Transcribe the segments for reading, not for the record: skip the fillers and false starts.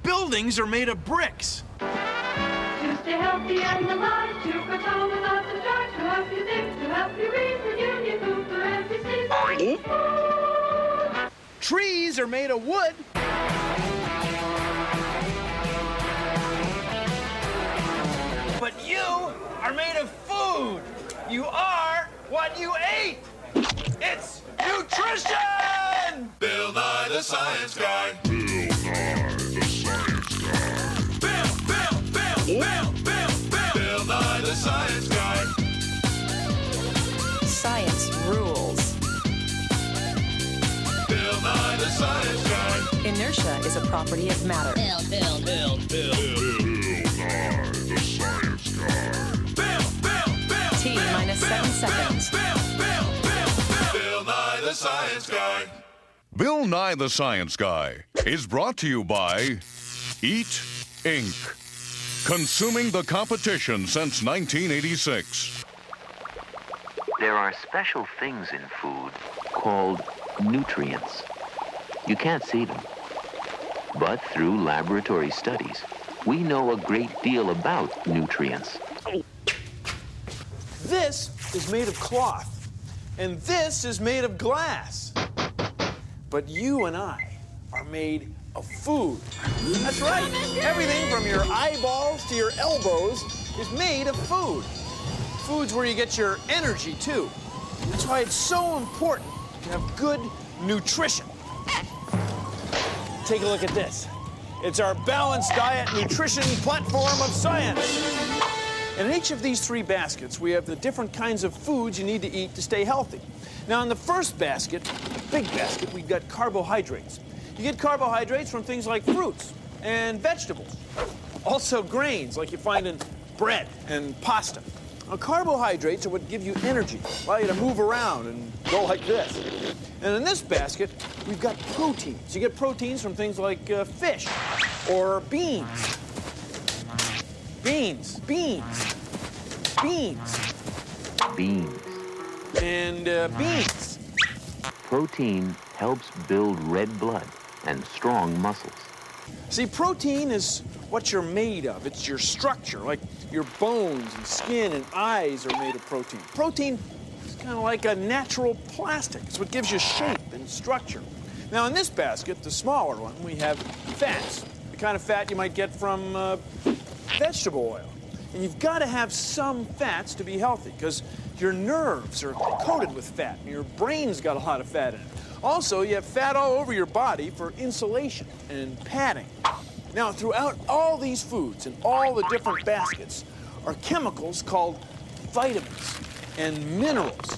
buildings are made of bricks. To stay healthy and alive, to control without the strife, to help you think, to help you reason, you need food for every season. Trees are made of wood. But you are made of food. You are what you ate. It's nutrition! Bill Nye the Science Guy. Bill Nye the Science Guy. Bill Nye the Science Guy. Science rules. Bill Nye the Science Guy. Inertia is a property of matter. Bill Nye the Science Guy. T minus 7 seconds. Bill Nye the Science Guy. Bill Nye the Science Guy is brought to you by Eat Inc., consuming the competition since 1986. There are special things in food called nutrients. You can't see them. But through laboratory studies, we know a great deal about nutrients. This is made of cloth, and this is made of glass. But you and I are made of food. That's right. Everything from your eyeballs to your elbows is made of food. Food's where you get your energy, too. That's why it's so important to have good nutrition. Take a look at this. It's our balanced diet nutrition platform of science. And in each of these 3 baskets, we have the different kinds of foods you need to eat to stay healthy. Now, in the first basket, the big basket, we've got carbohydrates. You get carbohydrates from things like fruits and vegetables. Also grains, like you find in bread and pasta. Now, carbohydrates are what give you energy, allow you to move around and go like this. And in this basket, we've got proteins. You get proteins from things like fish or beans. Beans. And beans. Protein helps build red blood and strong muscles. See, protein is what you're made of. It's your structure, like your bones and skin and eyes are made of protein. Protein is kind of like a natural plastic. It's what gives you shape and structure. Now, in this basket, the smaller one, we have fats, the kind of fat you might get from vegetable oil. And you've got to have some fats to be healthy, because your nerves are coated with fat, and your brain's got a lot of fat in it. Also, you have fat all over your body for insulation and padding. Now, throughout all these foods and all the different baskets are chemicals called vitamins and minerals.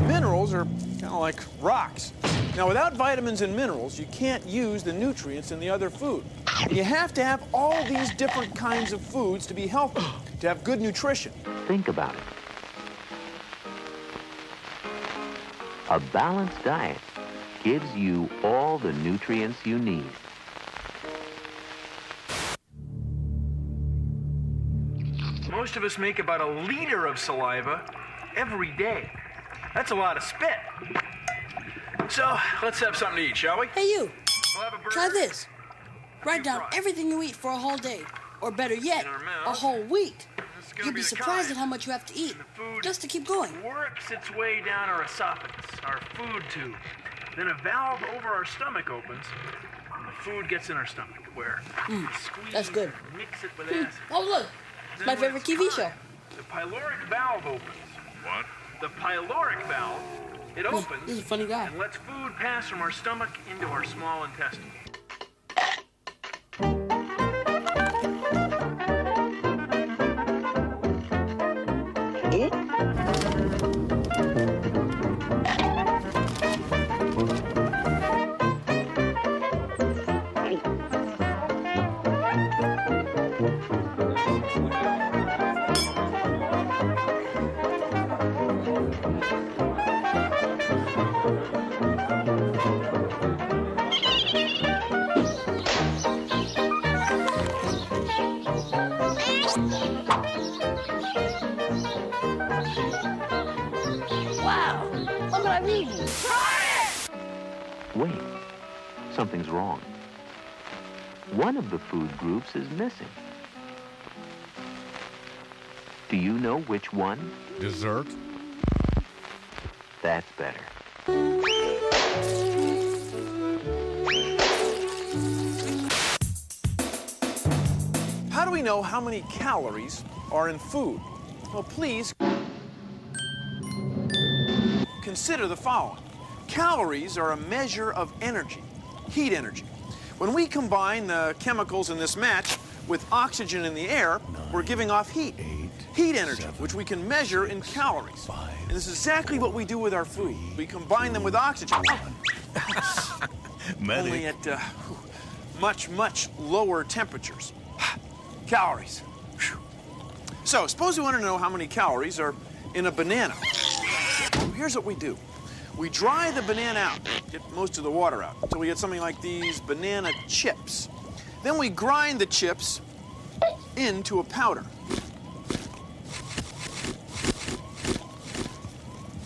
Minerals are kind of like rocks. Now, without vitamins and minerals, you can't use the nutrients in the other food. You have to have all these different kinds of foods to be healthy, to have good nutrition. Think about it. A balanced diet gives you all the nutrients you need. Most of us make about 1 liter of saliva every day. That's a lot of spit. So, let's have something to eat, shall we? Hey, you. We'll have a burger. Try this. Write down everything you eat for a whole day. Or better yet, a whole week. You'll be surprised at how much you have to eat, just to keep going. Works its way down our esophagus, our food tube. Then a valve over our stomach opens, and the food gets in our stomach, where we squeeze, That's good. mix it with acid. Oh, look. It's my favorite TV show. The pyloric valve opens. What? The pyloric valve, it opens This is a funny guy. and lets food pass from our stomach into our small intestine. Wow. Look what I've eaten. Wait, something's wrong. one of the food groups is missing. Do you know which one? Dessert? That's better. How do we know how many calories are in food? Well, please consider the following. Calories are a measure of energy, heat energy. When we combine the chemicals in this match with oxygen in the air, we're giving off heat. Heat energy, which we can measure in calories. And this is exactly what we do with our food. We combine them with oxygen. Only at much, much lower temperatures. Calories. So, suppose we want to know how many calories are in a banana. Well, here's what we do. We dry the banana out, get most of the water out, until we get something like these banana chips. Then we grind the chips into a powder.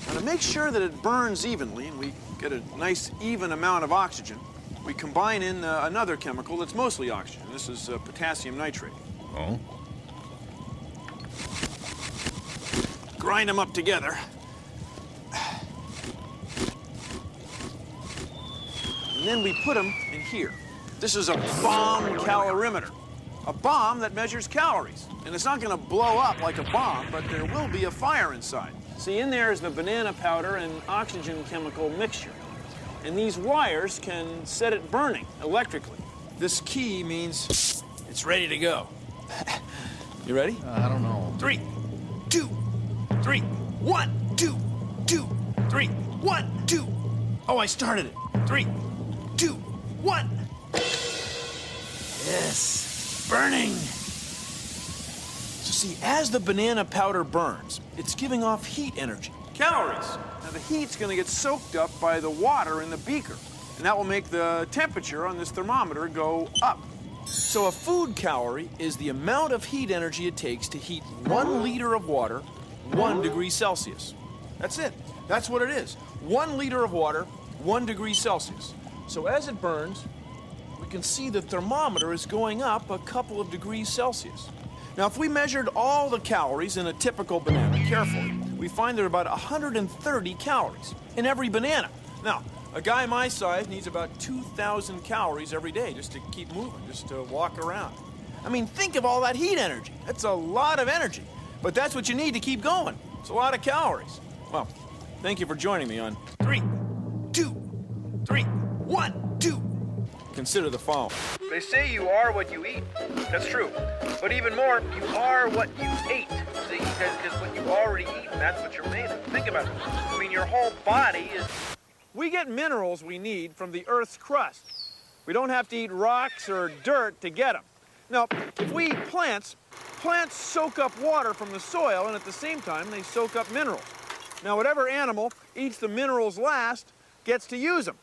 Now, to make sure that it burns evenly and we get a nice even amount of oxygen, we combine in another chemical that's mostly oxygen. This is potassium nitrate. Oh? Grind them up together. And then we put them in here. This is a bomb calorimeter. A bomb that measures calories. And it's not going to blow up like a bomb, but there will be a fire inside. See, in there is the banana powder and oxygen chemical mixture. And these wires can set it burning electrically. This key means it's ready to go. You ready? I don't know. 3, 2, 3, 1, 2, 2, 3, 1, 2. Oh, I started it. 3, 2, 1. Yes, burning. So see, as the banana powder burns, it's giving off heat energy, calories. Now the heat's gonna get soaked up by the water in the beaker, and that will make the temperature on this thermometer go up. So a food calorie is the amount of heat energy it takes to heat 1 liter of water 1 degree Celsius. That's it. That's what it is. 1 liter of water, 1 degree Celsius. So as it burns, we can see the thermometer is going up a couple of degrees Celsius. Now, if we measured all the calories in a typical banana carefully, we find there are about 130 calories in every banana. Now, a guy my size needs about 2,000 calories every day just to keep moving, just to walk around. I mean, think of all that heat energy. That's a lot of energy. But that's what you need to keep going. It's a lot of calories. Well, thank you for joining me on 3, 2, 3, 1, 2. Consider the following. They say you are what you eat. That's true. But even more, you are what you ate. See, because what you already eat, that's what you're made of. Think about it. I mean, your whole body is... We get minerals we need from the Earth's crust. We don't have to eat rocks or dirt to get them. Now, if we eat plants, plants soak up water from the soil, and at the same time, they soak up minerals. Now, whatever animal eats the minerals last gets to use them.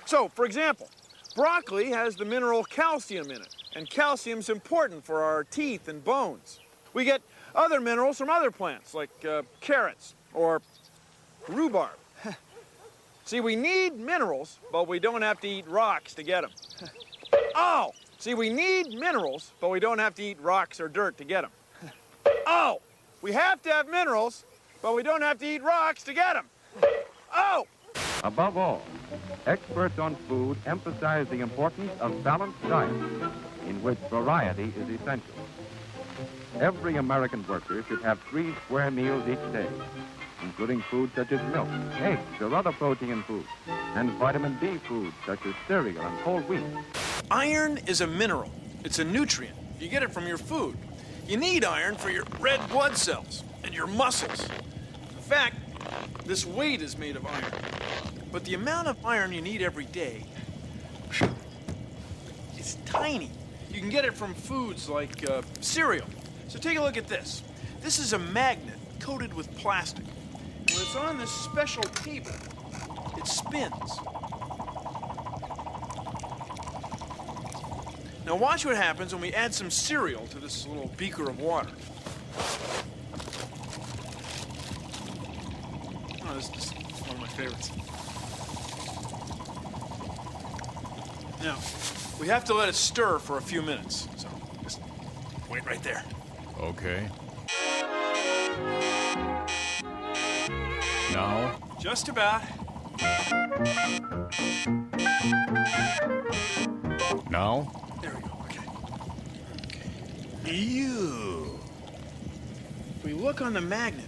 So, for example, broccoli has the mineral calcium in it, and calcium's important for our teeth and bones. We get other minerals from other plants, like carrots or rhubarb. See, we need minerals, but we don't have to eat rocks to get them. Oh! See, we need minerals, but we don't have to eat rocks or dirt to get them. Oh! We have to have minerals, but we don't have to eat rocks to get them. Oh! Above all, experts on food emphasize the importance of balanced diet, in which variety is essential. Every American worker should have 3 square meals each day, including foods such as milk, eggs, or other protein foods, and vitamin B foods such as cereal and whole wheat. Iron is a mineral. It's a nutrient. You get it from your food. You need iron for your red blood cells and your muscles. In fact, this weight is made of iron. But the amount of iron you need every day is tiny. You can get it from foods like cereal. So take a look at this. This is a magnet coated with plastic. When it's on this special table, it spins. Now watch what happens when we add some cereal to this little beaker of water. Oh, this is one of my favorites. Now, We have to let it stir for a few minutes, so just wait right there. Okay. Now? Just about. Now? There we go, okay. Ew. If we look on the magnet,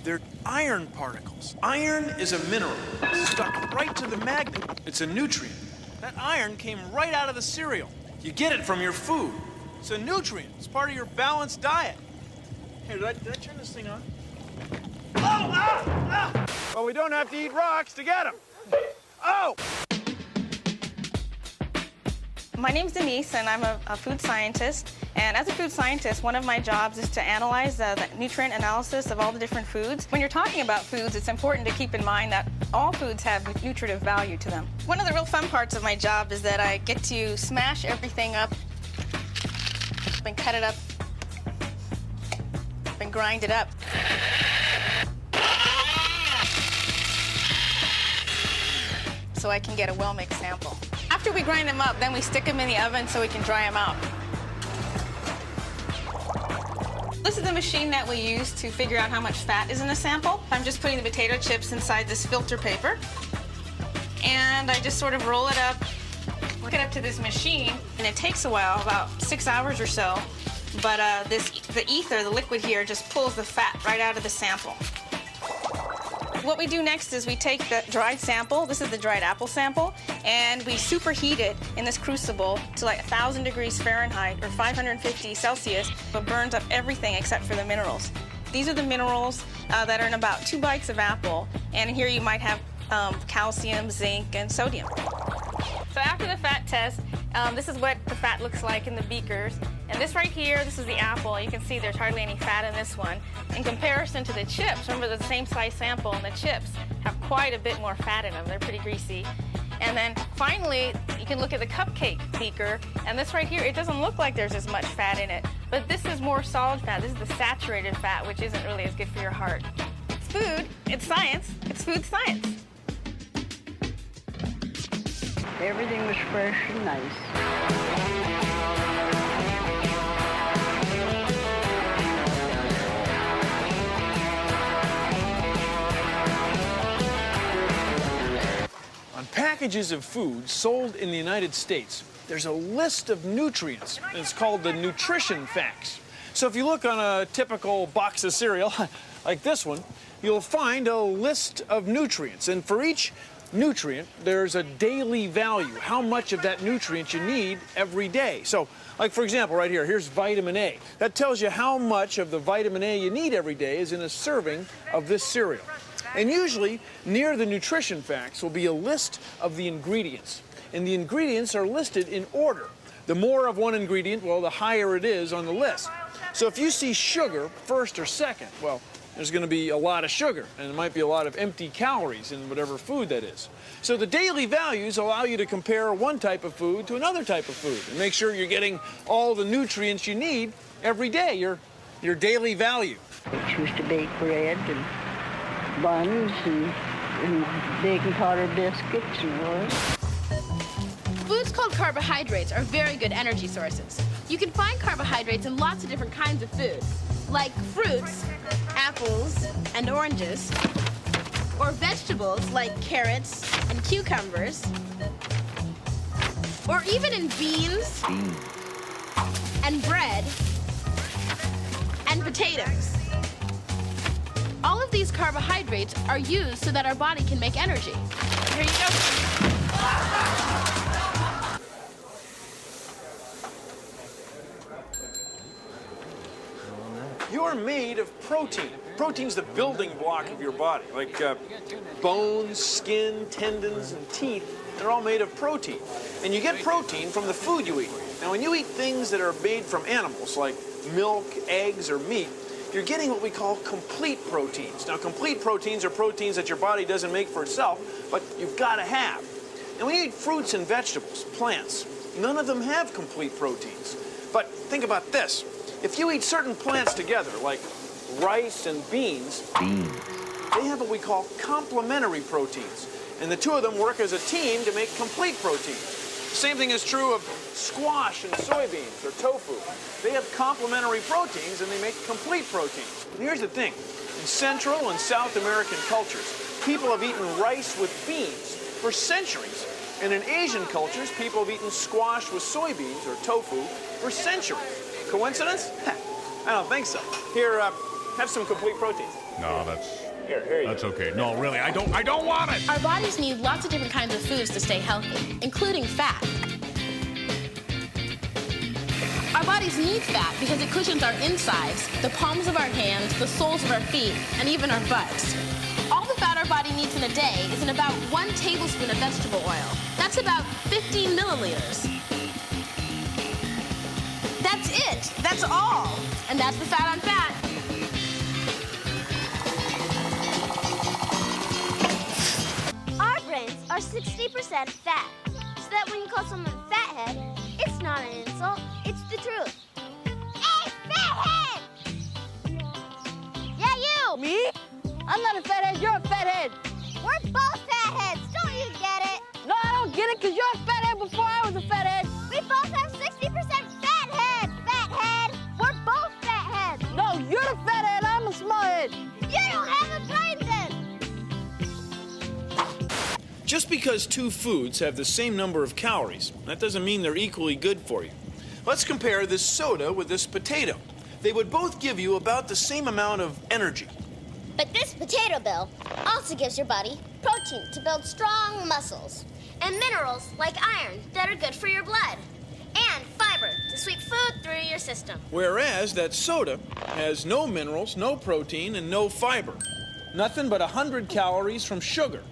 they're iron particles. Iron is a mineral. It's stuck right to the magnet. It's a nutrient. That iron came right out of the cereal. You get it from your food. It's a nutrient. It's part of your balanced diet. Hey, did I turn this thing on? Oh, ah! Well, we don't have to eat rocks to get them. Oh! My name's Denise, and I'm a food scientist. And as a food scientist, one of my jobs is to analyze the nutrient analysis of all the different foods. When you're talking about foods, it's important to keep in mind that all foods have nutritive value to them. One of the real fun parts of my job is that I get to smash everything up and cut it up and grind it up. So I can get a well-mixed sample. After we grind them up, then we stick them in the oven so we can dry them out. This is the machine that we use to figure out how much fat is in a sample. I'm just putting the potato chips inside this filter paper. And I just sort of roll it up, hook it up to this machine, and it takes a while, about 6 hours or so. But the ether, the liquid here, just pulls the fat right out of the sample. What we do next is we take the dried sample, this is the dried apple sample, and we superheat it in this crucible to like 1,000 degrees Fahrenheit or 550 Celsius, but burns up everything except for the minerals. These are the minerals that are in about 2 bites of apple, and here you might have calcium, zinc, and sodium. So after the fat test, this is what the fat looks like in the beakers. And this right here, this is the apple. You can see there's hardly any fat in this one. In comparison to the chips, remember the same size sample, and the chips have quite a bit more fat in them. They're pretty greasy. And then finally, you can look at the cupcake beaker, and this right here, it doesn't look like there's as much fat in it. But this is more solid fat. This is the saturated fat, which isn't really as good for your heart. It's food, it's science, it's food science. Everything was fresh and nice. On packages of food sold in the United States, there's a list of nutrients, and it's called the nutrition facts. So if you look on a typical box of cereal, like this one, you'll find a list of nutrients, and for each nutrient, there's a daily value, how much of that nutrient you need every day. So, like for example, right here, here's vitamin A. That tells you how much of the vitamin A you need every day is in a serving of this cereal. And usually, near the nutrition facts will be a list of the ingredients. And the ingredients are listed in order. The more of one ingredient, well, the higher it is on the list. So if you see sugar first or second, well, there's going to be a lot of sugar, and there might be a lot of empty calories in whatever food that is. So the daily values allow you to compare one type of food to another type of food and make sure you're getting all the nutrients you need every day, your daily value. We used to bake bread and buns and baking powder biscuits and what. Foods called carbohydrates are very good energy sources. You can find carbohydrates in lots of different kinds of food, like fruits, apples, and oranges, or vegetables like carrots and cucumbers, or even in beans and bread and potatoes. All of these carbohydrates are used so that our body can make energy. Here you go. You're made of protein. Protein's the building block of your body, like bones, skin, tendons, and teeth. They're all made of protein. And you get protein from the food you eat. Now, when you eat things that are made from animals, like milk, eggs, or meat, you're getting what we call complete proteins. Now, complete proteins are proteins that your body doesn't make for itself, but you've got to have. And when you eat fruits and vegetables, plants, none of them have complete proteins. But think about this. If you eat certain plants together, like rice and beans, they have what we call complementary proteins. And the two of them work as a team to make complete protein. Same thing is true of squash and soybeans or tofu. They have complementary proteins and they make complete proteins. And here's the thing. In Central and South American cultures, people have eaten rice with beans for centuries. And in Asian cultures, people have eaten squash with soybeans or tofu for centuries. Coincidence? I don't think so. Here, have some complete proteins. No, that's... Here you That's go. okay. No, really, I don't want it! Our bodies need lots of different kinds of foods to stay healthy, including fat. Our bodies need fat because it cushions our insides, the palms of our hands, the soles of our feet, and even our butts. All the fat our body needs in a day is in about 1 tablespoon of vegetable oil. That's about 15 milliliters. That's it. That's all. And that's the fat on fat. Our brains are 60% fat, so that when you call someone fathead, it's not an insult, it's the truth. Hey, fathead! Yeah, you! Me? I'm not a fathead, you're a fathead. We're both fatheads, don't you get it? No, I don't get it, because you're a fathead before I was a fathead. We both have 60% fathead, fathead! We're both fatheads! No, you're the fathead, I'm a smallhead. You don't have a brain then! Just because two foods have the same number of calories, that doesn't mean they're equally good for you. Let's compare this soda with this potato. They would both give you about the same amount of energy. But this potato, Bill, also gives your body protein to build strong muscles, and minerals like iron that are good for your blood, and fiber to sweep food through your system. Whereas that soda has no minerals, no protein, and no fiber. Nothing but 100 calories from sugar.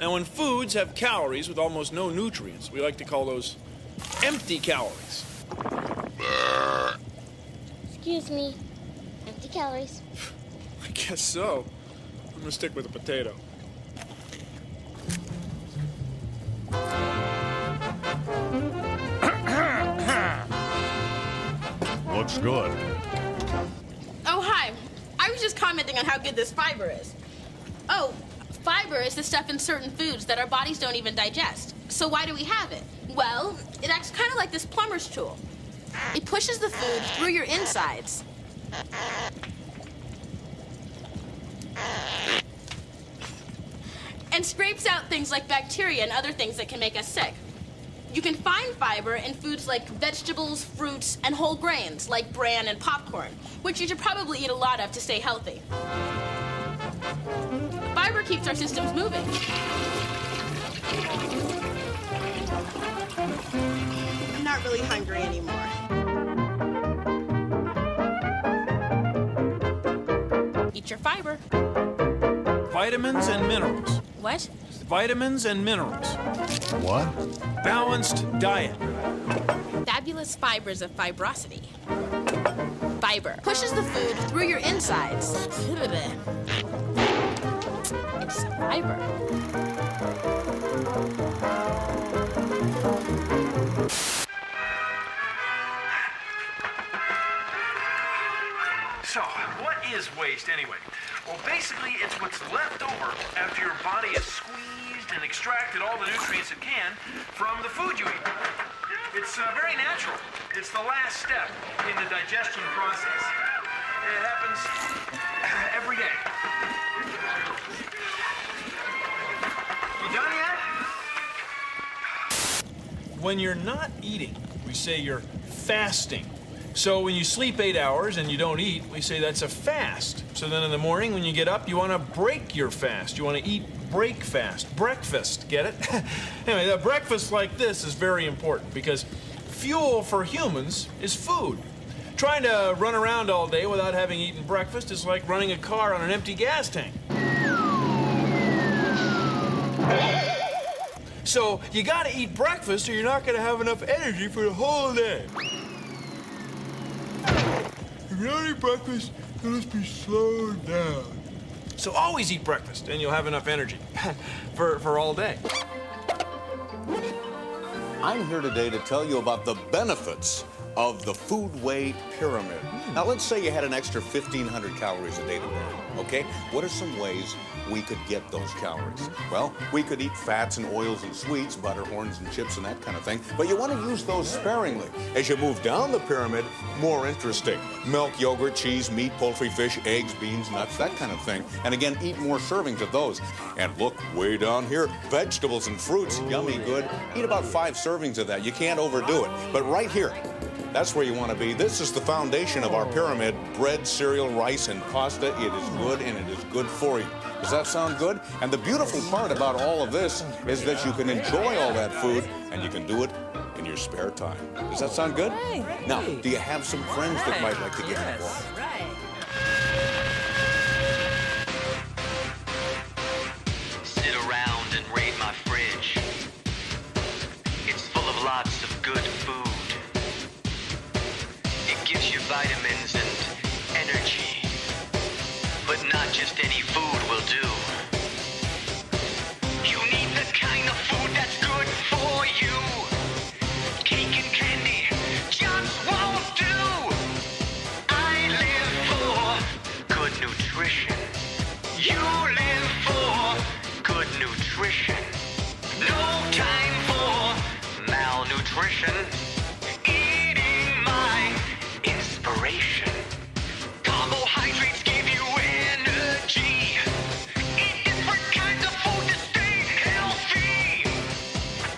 Now, when foods have calories with almost no nutrients, we like to call those empty calories. Excuse me. Empty calories. I guess so. I'm gonna stick with the potato. Looks good. Oh, hi. I was just commenting on how good this fiber is. Oh, fiber is the stuff in certain foods that our bodies don't even digest. So why do we have it? Well, it acts kind of like this plumber's tool. It pushes the food through your insides. And scrapes out things like bacteria and other things that can make us sick. You can find fiber in foods like vegetables, fruits, and whole grains, like bran and popcorn, which you should probably eat a lot of to stay healthy. Fiber keeps our systems moving. I'm not really hungry anymore. Eat your fiber. Vitamins and minerals. What? Vitamins and minerals. What? Balanced diet. Fabulous fibers of fibrosity. Fiber pushes the food through your insides. It's fiber. So, what is waste anyway? Well, basically, it's what's left over after your body has squeezed and extracted all the nutrients it can from the food you eat. It's very natural. It's the last step in the digestion process. It happens every day. You done yet? When you're not eating, we say you're fasting. So when you sleep 8 hours and you don't eat, we say that's a fast. So then in the morning when you get up, you want to break your fast. You want to eat break fast, breakfast, get it? Anyway, a breakfast like this is very important because fuel for humans is food. Trying to run around all day without having eaten breakfast is like running a car on an empty gas tank. So you got to eat breakfast or you're not going to have enough energy for the whole day. If you don't eat breakfast, you must be slowed down. So always eat breakfast, and you'll have enough energy for all day. I'm here today to tell you about the benefits of the food weight pyramid. Now, let's say you had an extra 1,500 calories a day to burn, okay? What are some ways we could get those calories? Well, we could eat fats and oils and sweets, butter, horns and chips and that kind of thing, but you want to use those sparingly. As you move down the pyramid, more interesting. Milk, yogurt, cheese, meat, poultry, fish, eggs, beans, nuts, that kind of thing. And again, eat more servings of those. And look way down here, vegetables and fruits, yummy good. Eat about 5 servings of that. You can't overdo it. But right here, that's where you want to be. This is the foundation of our pyramid: bread, cereal, rice, and pasta. It is good, and it is good for you. Does that sound good? And the beautiful part about all of this is that you can enjoy all that food, and you can do it in your spare time. Does that sound good? Now, do you have some friends that might like to get involved? Sit around and raid my fridge. It's full of lots of good food. It gives you vitamins and energy. But not just any food will do. You need the kind of food that's good for you. Cake and candy just won't do. I live for good nutrition. You live for good nutrition. No time for malnutrition. Eating my inspiration. Carbohydrates give you energy. Eat different kinds of food to stay healthy.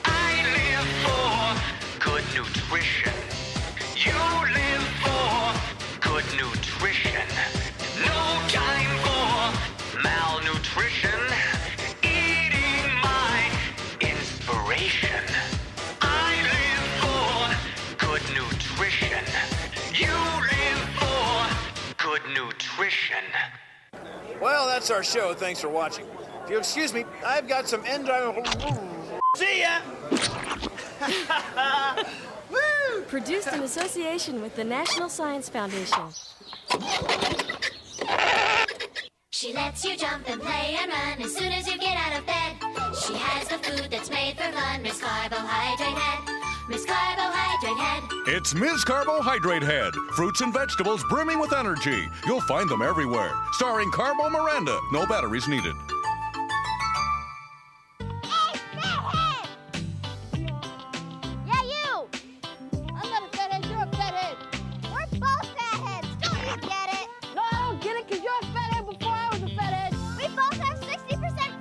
I live for good nutrition. You live for good nutrition. No time for malnutrition. Eating my inspiration. I live for good nutrition. You live for good nutrition. Well, that's our show. Thanks for watching. If you'll excuse me, I've got some enzyme. See ya! Woo! Produced in association with the National Science Foundation. She lets you jump and play and run as soon as you get out of bed. She has the food that's made for fun, Miss Carbohydrate Head. Miss Carbohydrate Head. It's Ms. Carbohydrate Head. Fruits and vegetables brimming with energy. You'll find them everywhere. Starring Carbo Miranda. No batteries needed. Yeah, you! I'm not a fathead, you're a fathead. We're both fatheads. Don't you get it? No, I don't get it because you're a fathead before I was a fathead. We both have 60%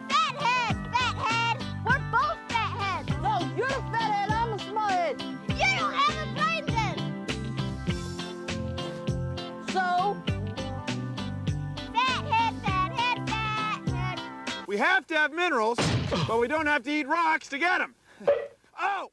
fathead. Fathead. We're both fatheads. No, you're the fathead, I'm the smallhead. You don't have a brain then. So? Fathead, fathead, fathead. We have to have minerals, but we don't have to eat rocks to get them. Oh!